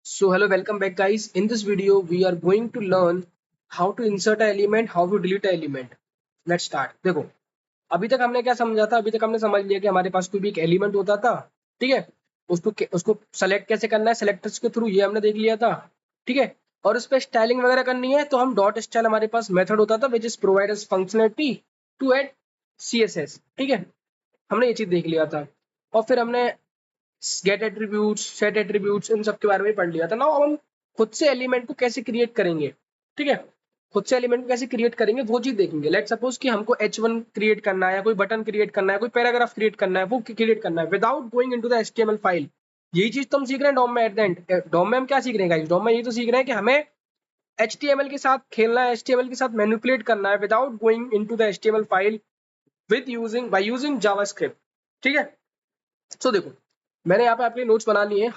So hello, welcome back guys. In this video, we are going to learn how to insert an element, how to delete an element. Let's start. देखो, अभी तक हमने क्या समझा था? अभी तक हमने समझ लिया कि हमारे पास कोई भी एक एलिमेंट होता था, ठीक है? उसको सेलेक्ट कैसे करना है, सेलेक्टर्स के थ्रू, ये हमने देख लिया था, ठीक है? और उस पर स्टाइलिंग वगैरह करनी है तो हम डॉट स्टाइल, हमारे पास मेथड होता था which is provide us functionality to add CSS, ठीक है? हमने ये चीज देख लिया था और फिर हमने गेट एट्रीब्यूट्स, सेट एट्रीब्यूट्स, इन सब के बारे में पढ़ लिया था ना। अब हम खुद से एलिमेंट को कैसे क्रिएट करेंगे, ठीक है? खुद से एलिमेंट को कैसे क्रिएट करेंगे वो चीज देखेंगे। लेट सपोज कि हमको H1 क्रिएट करना है, या कोई बटन क्रिएट करना है, कोई पैराग्राफ क्रिएट करना है, वो क्रिएट करना है without going into the HTML file. यही चीज तो हम सीख रहे हैं डॉम में। एट द एंड डॉम में हम क्या सीख रहे हैं गाइस? डॉम में यही तो सीख रहे हैं कि हमें HTML के साथ खेलना है, HTML के साथ मैनिपुलेट करना है without going into the HTML file with using by using JavaScript, ठीक है? सो देखो, मैंने यहाँ पे आपके नोट्स बना लिए हैं।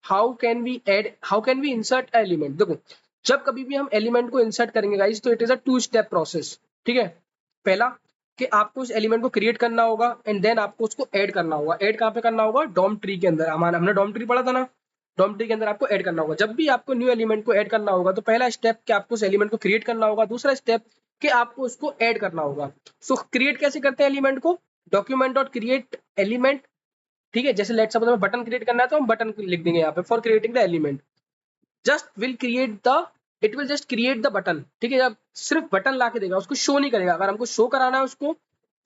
How can we insert element. देखो, जब कभी भी हम एलिमेंट को इंसर्ट करेंगे गाइस, तो it is a 2 step process, ठीक है? पहला कि आपको उस एलिमेंट को क्रिएट करना होगा एंड देन आपको उसको ऐड करना होगा। ऐड कहाँ पे करना होगा? डॉम ट्री के अंदर। हमने डॉम ट्री पढ़ा था ना, डॉम ट्री के अंदर आपको ऐड करना होगा। जब भी आपको न्यू एलिमेंट को ऐड करना होगा तो पहला स्टेप कि आपको उस एलिमेंट को क्रिएट करना होगा, दूसरा स्टेप कि आपको उसको ऐड करना होगा। सो क्रिएट कैसे करते हैं एलिमेंट को? डॉक्यूमेंट डॉट क्रिएट एलिमेंट, ठीक है? जैसे लेट्स सपोज हमें बटन क्रिएट करना है तो हम बटन लिख देंगे यहाँ पे, for creating the element just will create the, it will just create the button, ठीक है? जब सिर्फ बटन ला के देगा, उसको शो नहीं करेगा। अगर हमको शो कराना है उसको,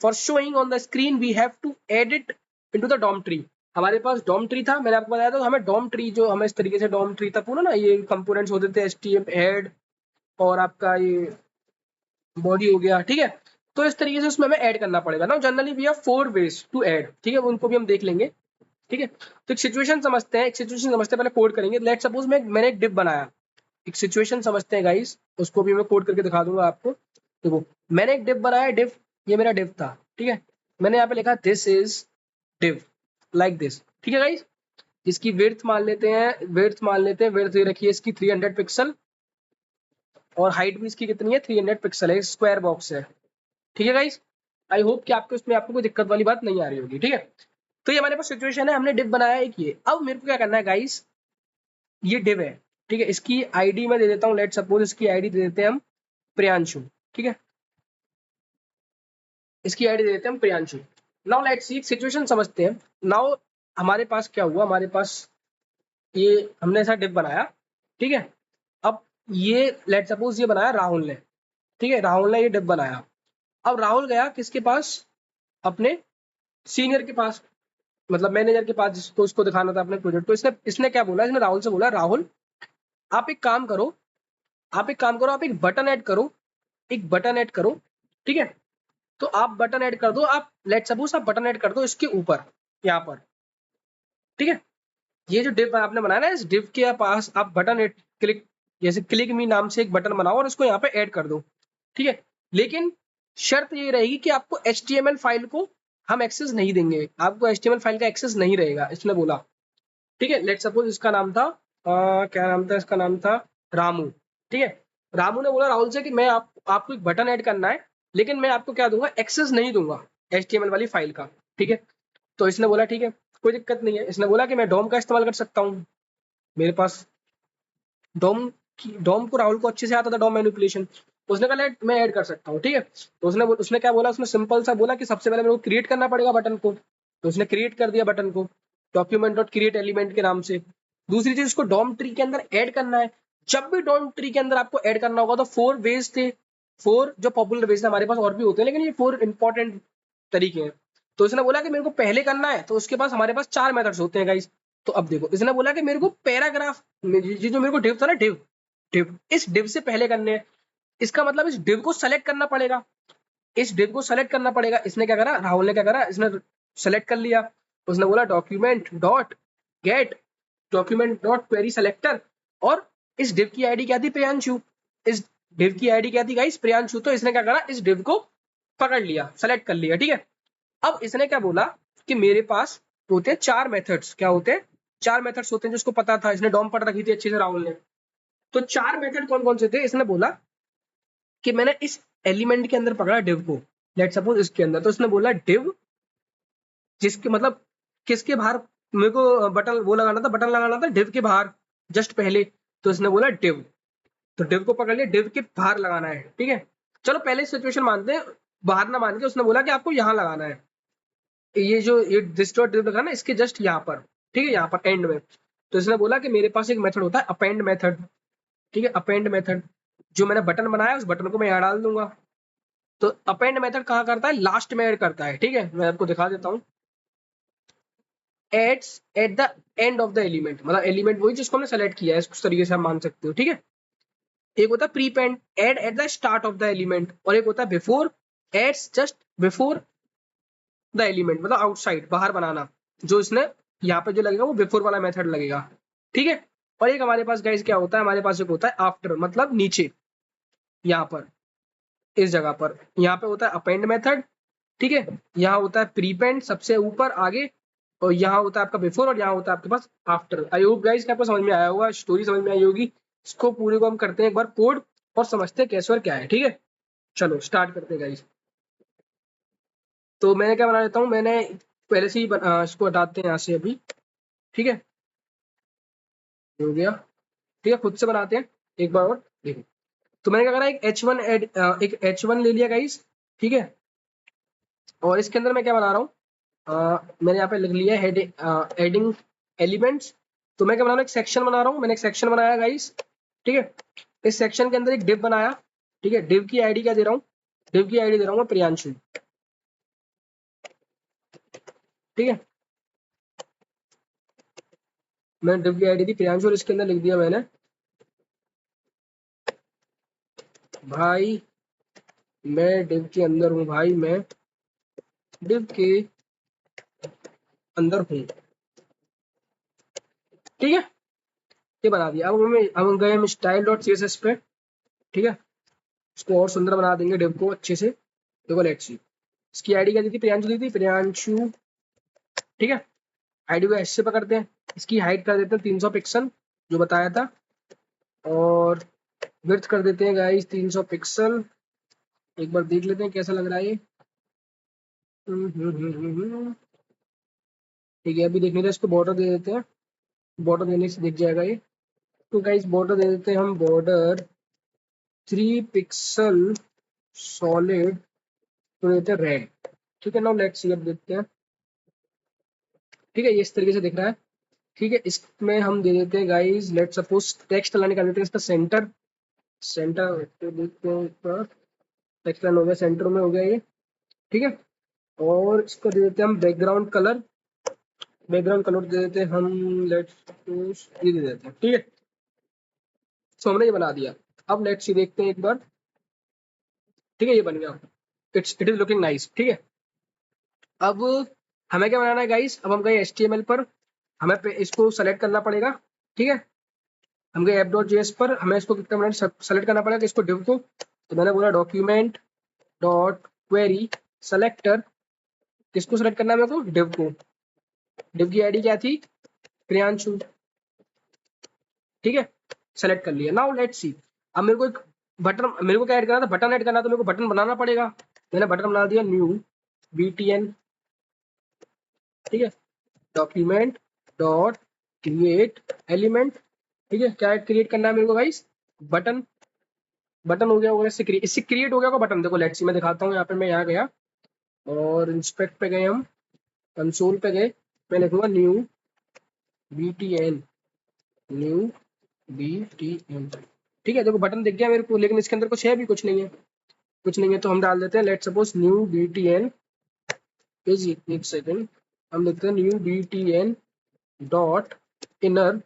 for showing on the screen we have to add it into the DOM tree. हमारे पास डॉम ट्री था, मैंने आपको बताया था। हमें डॉम ट्री, जो हमें इस तरीके से डॉम ट्री था पूरा ना, ये कंपोनेंट्स होते थे, HTML हेड और आपका ये बॉडी हो गया, ठीक है? तो इस तरीके से उसमें हमें ऐड करना पड़ेगा ना। Generally we have 4 ways to add, ठीक है? उनको भी हम देख लेंगे, ठीक है? तो एक सिचुएशन समझते हैं, पहले कोड करेंगे। लेट सपोज मैंने एक डिव बनाया। एक सिचुएशन समझते हैं गाइस, उसको भी मैं कोड करके दिखा दूंगा आपको। देखो, मैंने एक डिव बनाया। डिव, ये मेरा डिव था, ठीक है? मैंने यहाँ पे लिखा this is div, like this, ठीक है गाइस? इसकी विड्थ मान लेते हैं, विड्थ ये रखिए इसकी 300 पिक्सल, और हाइट भी इसकी कितनी है? 300 पिक्सल है। स्क्वायर बॉक्स है, ठीक है गाइस? आई होप कि आपको इसमें कोई दिक्कत वाली बात नहीं आ रही होगी, ठीक है? तो ये हमारे पास सिचुएशन है, हमने डिव बनाया एक ये। अब मेरे को क्या करना है गाइस? ये डिव है, ठीक है? इसकी आईडी मैं दे देता हूँ। लेट सपोज इसकी आईडी दे देते हैं हम प्रियांशु, ठीक है? इसकी आईडी दे देते हैं हम Priyanshu. Now let's see, situation समझते हैं। नाउ हमारे पास क्या हुआ? हमारे पास ये हमने ऐसा डिव बनाया, ठीक है? अब ये लेट सपोज ये बनाया राहुल ने, ठीक है? राहुल ने ये डिव बनाया। अब राहुल गया किसके पास? अपने सीनियर के पास, मतलब मैनेजर के पास, जिसको उसको दिखाना था अपने प्रोजेक्ट। तो इसने इसने क्या बोला? इसने राहुल से बोला, राहुल आप एक काम करो, आप एक बटन ऐड करो, एक बटन ऐड करो, ठीक है? तो आप बटन ऐड कर दो, आप लेट सपोज आप बटन ऐड कर दो इसके ऊपर, यहाँ पर, ठीक है? ये जो डिव आपने बनाया ना, इस डिव के पास आप बटन ऐड, क्लिक, जैसे क्लिक मी नाम से एक बटन बनाओ और उसको यहाँ पे ऐड कर दो, ठीक है? लेकिन शर्त ये रहेगी कि आपको HTML फाइल को हम एक्सेस नहीं देंगे, आपको HTML फाइल का एक्सेस नहीं रहेगा, इसने बोला, ठीक है? लेट सपोज इसका नाम था क्या नाम था? इसका नाम था रामू, ठीक है? रामू ने बोला राहुल से कि मैं आपको एक बटन ऐड करना है, लेकिन मैं आपको क्या दूंगा? एक्सेस नहीं दूंगा HTML वाली फाइल का, ठीक है? तो इसने बोला ठीक है, कोई दिक्कत नहीं है। इसने बोला कि मैं डॉम का इस्तेमाल कर सकता हूँ, मेरे पास डॉम को राहुल को अच्छे से आता था, डॉम मैनिपुलेशन। उसने कहा लेट मैं ऐड कर सकता हूँ, ठीक है? तो उसने क्या बोला? उसने सिंपल सा बोला कि सबसे पहले मेरे को क्रिएट करना पड़ेगा बटन को। तो उसने क्रिएट कर दिया बटन को डॉक्यूमेंट डॉट क्रिएट एलिमेंट के नाम से। दूसरी चीज, उसको डॉम ट्री के अंदर ऐड करना है। जब भी डॉम ट्री के अंदर आपको ऐड करना होगा तो 4 ways थे, 4 जो पॉपुलर वेज थे। हमारे पास और भी होते हैं, लेकिन ये 4 इंपॉर्टेंट तरीके हैं। तो इसने बोला कि मेरे को पहले करना है, तो उसके पास हमारे पास 4 मेथड्स होते हैं गाइस। तो अब देखो, इसने बोला कि मेरे को पैराग्राफ, ये जो मेरे को डिव था ना, डिव डिव इस डिव से पहले करने हैं। इसका मतलब इस डिव को सेलेक्ट करना पड़ेगा, इस डिव को सेलेक्ट करना पड़ेगा। इसने क्या करा? राहुल ने क्या करा? इसने सेलेक्ट कर लिया। उसने बोला document dot gate document dot query selector, और इस डिव की आईडी क्या थी? प्रियांशु। इस डिव की आईडी क्या थी गाइस? प्रियांशु। तो इसने क्या करा? इस डिव को पकड़ लिया, सेलेक्ट कर लिया, ठीक है? अब इसने क्या बोला कि मेरे पास होते हैं 4 मेथड्स। क्या होते हैं? 4 मेथड्स होते हैं, जिसको पता था, इसने डॉम पढ़ रखी थी अच्छे से राहुल ने। तो 4 मेथड कौन कौन से थे? इसने बोला कि मैंने इस एलिमेंट के अंदर पकड़ा डिव को, लेट सपोज इसके अंदर। तो इसने बोला डिव जिसके मतलब किसके बाहर मेरे को बटन वो लगाना था, बटन लगाना था डिव के बाहर, जस्ट पहले, तो इसने बोला div, तो div को पकड़ लिया, div के बाहर लगाना है, ठीक है। चलो पहले सिचुएशन मानते हैं, बाहर ना मान के उसने बोला कि आपको यहाँ लगाना है, ये जो ये दिस डॉट div लगा ना इसके जस्ट यहाँ पर, ठीक है, यहाँ पर एंड में। तो इसने बोला कि मेरे पास एक मेथड होता है अपेंड मेथड, ठीक है, अपेंड मेथड, जो मैंने बटन बनाया उस बटन को मैं यहाँ डाल दूंगा। तो अपेंड मेथड कहाँ करता है, लास्ट में ऐड करता है, ठीक है, मैं आपको दिखा देता हूँ। Adds at the end of the element, मतलब एलिमेंट वही जिसको हमने सेलेक्ट किया है, इस तरीके से आप मान सकते हो, ठीक है। एक होता है prepend, add at the start of the element, और एक होता है before, adds just before the element, मतलब आउटसाइड, बाहर बनाना, जो इसने यहाँ पे जो लगेगा वो बिफोर वाला मेथड लगेगा, ठीक है। और एक हमारे पास गाइस क्या होता है, हमारे पास एक होता है आफ्टर, मतलब नीचे, यहाँ पर इस जगह पर, यहाँ पे होता है अपेंड मेथड, ठीक है, यहाँ होता है प्रीपेंड सबसे ऊपर आगे, और यहाँ होता है आपका बिफोर, और यहाँ होता है आपके पास आफ्टर। आई होप गाइस कि आपको समझ में आया होगा, स्टोरी समझ में आई होगी। इसको पूरे को हम करते हैं एक बार कोड और समझते हैं कैसे और क्या है, ठीक है। चलो स्टार्ट करते हैं गाइस। तो मैंने क्या बना लेता हूँ, मैंने पहले से ही इसको हटाते हैं यहाँ से अभी, ठीक है, हो गया, ठीक है, खुद से बनाते हैं एक बार और देखो। तो मैंने क्या करा, एक H1 एड, एक H1 ले लिया गाइस, ठीक है, और इसके अंदर मैं क्या बना रहा हूँ, मैंने यहाँ पे लिख लिया है एडिंग एलिमेंट्स। तो मैं क्या बना रहा हूँ, एक सेक्शन बना रहा हूँ, मैंने एक सेक्शन बनाया गाइस, ठीक है। इस सेक्शन के अंदर एक डिव बनाया, ठीक है, डिव की आईडी क्या दे रहा हूँ, डिव की आईडी दे रहा हूँ मैं प्रियांशु, ठीक है। मैंने डिव की आईडी दी प्रियांशु, और इसके अंदर लिख दिया मैंने भाई मैं डिव के अंदर हूँ, भाई मैं डिव के अंदर हूँ, ठीक है, ये बना दिया। अब हम गए हम स्टाइल डॉट सीएसएस पे, ठीक है, इसको और सुंदर बना देंगे डिव को अच्छे से। देखो लेट्स सी, इसकी आईडी क्या दी थी, प्रियांशु दी थी, प्रियांशु, ठीक है। आईडी को ऐसे पकड़ते हैं, इसकी हाइट कर देते हैं 300 पिक्सल जो बताया था, और विड्थ कर देते हैं गाइस 300 पिक्सल। एक बार देख लेते हैं कैसा लग रहा है ये। ठीक है, अभी देखने का इसको बॉर्डर दे देते हैं, बॉर्डर देने से दिख जाएगा ये। तो गाइस बॉर्डर दे देते हैं हम, बॉर्डर 3 पिक्सल सॉलिड, तो देते हैं रेड, ठीक है। नाउ लेट्स सी, अब देखते हैं, ठीक है, ये इस तरीके से दिख रहा है, ठीक है। इसमें हम दे देते हैं guys, let suppose text line कर देते हैं इसका सेंटर, सेंटर तो देखते हैं ऊपर, टेक्स्ट लाइन हो गया, सेंटर में हो गया ये, ठीक है। और इसको दे देते हैं हम बैकग्राउंड कलर, बैकग्राउंड कलर दे देते हैं हम, लेट्स सपोज ये दे देते हैं, ठीक है। सो हमने ये बना दिया। अब लेट्स सी देखते हैं एक बार, ठीक है, ये बन गया, इट इज लुकिंग नाइस, ठीक है। अब हमें क्या बनाना है गाइस, अब हम गए HTML पर, हमें इसको सेलेक्ट करना पड़ेगा, ठीक है। हम गए app.js पर, हमें इसको कितना बनाना, सेलेक्ट करना पड़ेगा इसको डिव को। तो मैंने बोला डॉक्यूमेंट डॉट क्वेरी सेलेक्टर, किसको सेलेक्ट करना है मेरे को, डिव को। डिव की आईडी क्या थी, प्रियांशु, ठीक है, सेलेक्ट कर लिया। नाउ लेट्स सी, अब मेरे को एक बटन, मेरे को क्या ऐड करना था, बटन ऐड करना, तो मेरे को बटन बनाना पड़ेगा। मैंने बटन बना दिया न्यू BTN, ठीक है, डॉक्यूमेंट डॉट क्रिएट एलिमेंट, ठीक है। क्या क्रिएट करना है मेरे को गाइस, बटन, बटन हो गया होगा, इससे क्रिएट हो गया होगा बटन। देखो लेट्स सी, मैं दिखाता हूँ, यहाँ पे मैं यहाँ गया और इंस्पेक्ट पे गए, हम कंसोल पे गए, मैं लिखूंगा न्यू BTN, न्यू BTN, ठीक है। देखो बटन दिख गया मेरे को, लेकिन इसके अंदर कुछ है भी, कुछ नहीं है, कुछ नहीं है। तो हम डाल देते हैं, let suppose new BTN is, एक सेकेंड, हम लिखते हैं new BTN dot inner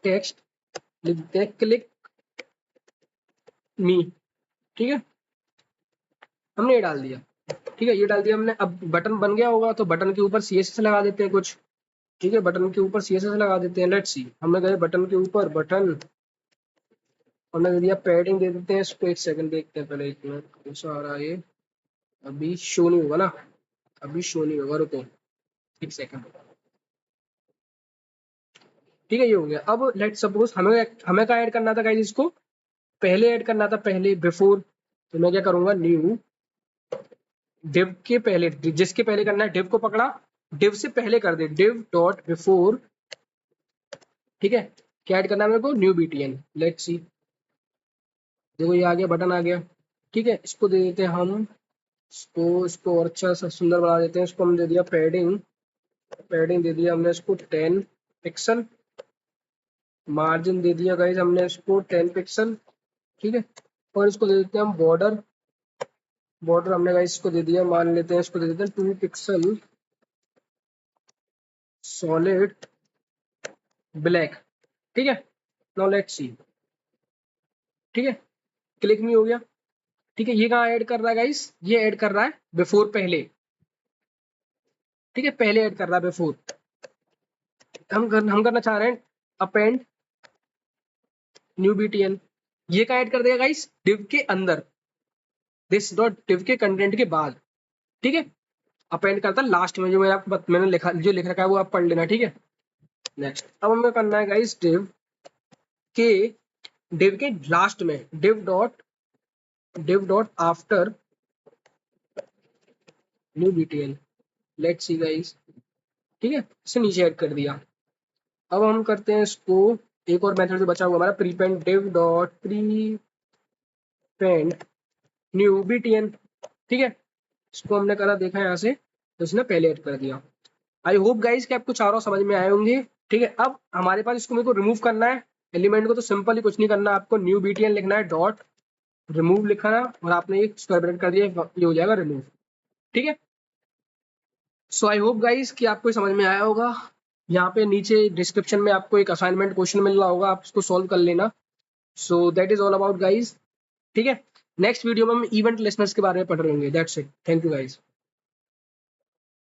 text, लिखते हैं क्लिक मी, ठीक है, हमने ये डाल दिया, ठीक है, ये डाल दिया हमने। अब बटन बन गया होगा, तो बटन के ऊपर CSS लगा देते हैं कुछ, ठीक है, बटन के ऊपर CSS लगा देते हैं। लेट्स सी, हमने गए बटन के ऊपर, बटन हमने दे दिया, पैडिंग दे देते हैं इसको, एक सेकंड देखते हैं पहले, एक मिनट कैसा आ रहा है ये, अभी शो नहीं होगा ना, अभी शो नहीं होगा, रुको एक सेकंड, ठीक है, ये हो गया। अब लेट सपोज हमें हमें क्या ऐड करना था गाइस, इसको पहले ऐड करना था, पहले बिफोर। तो मैं क्या करूंगा, न्यू डिव के पहले, जिसके पहले करना है, डिव को पकड़ा, डिव से पहले कर दे, डिव डॉट बिफोर ठीक है, क्या ऐड करना है मेरे को, न्यू BTN। लेट्स सी, देखो ये आ गया, बटन आ गया। ठीक है, इसको दे देते हैं हम, इसको और अच्छा सा सुंदर बना देते हैं। इसको हम दे दिया पैडिंग, पैडिंग दे दिया हमने इसको 10 पिक्सल, मार्जिन दे दिया गाइज हमने इसको 10 पिक्सल। ठीक है, और इसको दे देते हैं हम बॉर्डर, बॉर्डर हमने गाइज इसको दे दिया, मान लेते हैं इसको दे देते हैं 2 पिक्सल सॉलिड ब्लैक। ठीक है, नाउ लेट्स सी। ठीक है, क्लिक नहीं हो गया। ठीक है, ये कहाँ ऐड कर रहा है गाइस, ये ऐड कर रहा है बिफोर, पहले। ठीक है, पहले ऐड कर रहा है बिफोर। हम करना चाह रहे हैं अपेंड न्यू BTN। ये कहाँ ऐड कर देगा गाइस, डिव के अंदर, दिस डॉट डिव के कंटेंट के बाद। ठीक है, अपेंड करता है लास्ट में, जो मैंने लिखा, जो लिख रखा है वो आप पढ़ लेना। ठीक है, नेक्स्ट अब हमें करना है गाइस के डिव के लास्ट में div dot after new BTN। Let's see guys. ठीक है, इसे नीचे ऐड कर दिया। अब हम करते हैं इसको, एक और मेथड जो बचा हुआ हमारा, prepend div dot prepend new BTN। ठीक है, इसको हमने करा, देखा यहाँ से, तो इसने पहले ऐड कर दिया। आई होप गाइज कि आपको चारों समझ में आए होंगे। ठीक है, अब हमारे पास इसको मेरे को रिमूव करना है एलिमेंट को, तो सिंपल ही कुछ नहीं करना, आपको न्यू BTN लिखना है, डॉट रिमूव लिखना है, और आपने एक स्क्वायर ब्रैकेट कर दिया, ये हो जाएगा रिमूव। ठीक है, सो आई होप गाइज कि आपको समझ में आया होगा। यहाँ पे नीचे डिस्क्रिप्शन में आपको एक असाइनमेंट क्वेश्चन मिल रहा होगा, आप इसको सॉल्व कर लेना। So that is all about guys. ठीक है, नेक्स्ट वीडियो में हम इवेंट लिसनर्स के बारे में पढ़ रहे होंगे। That's it, thank you guys.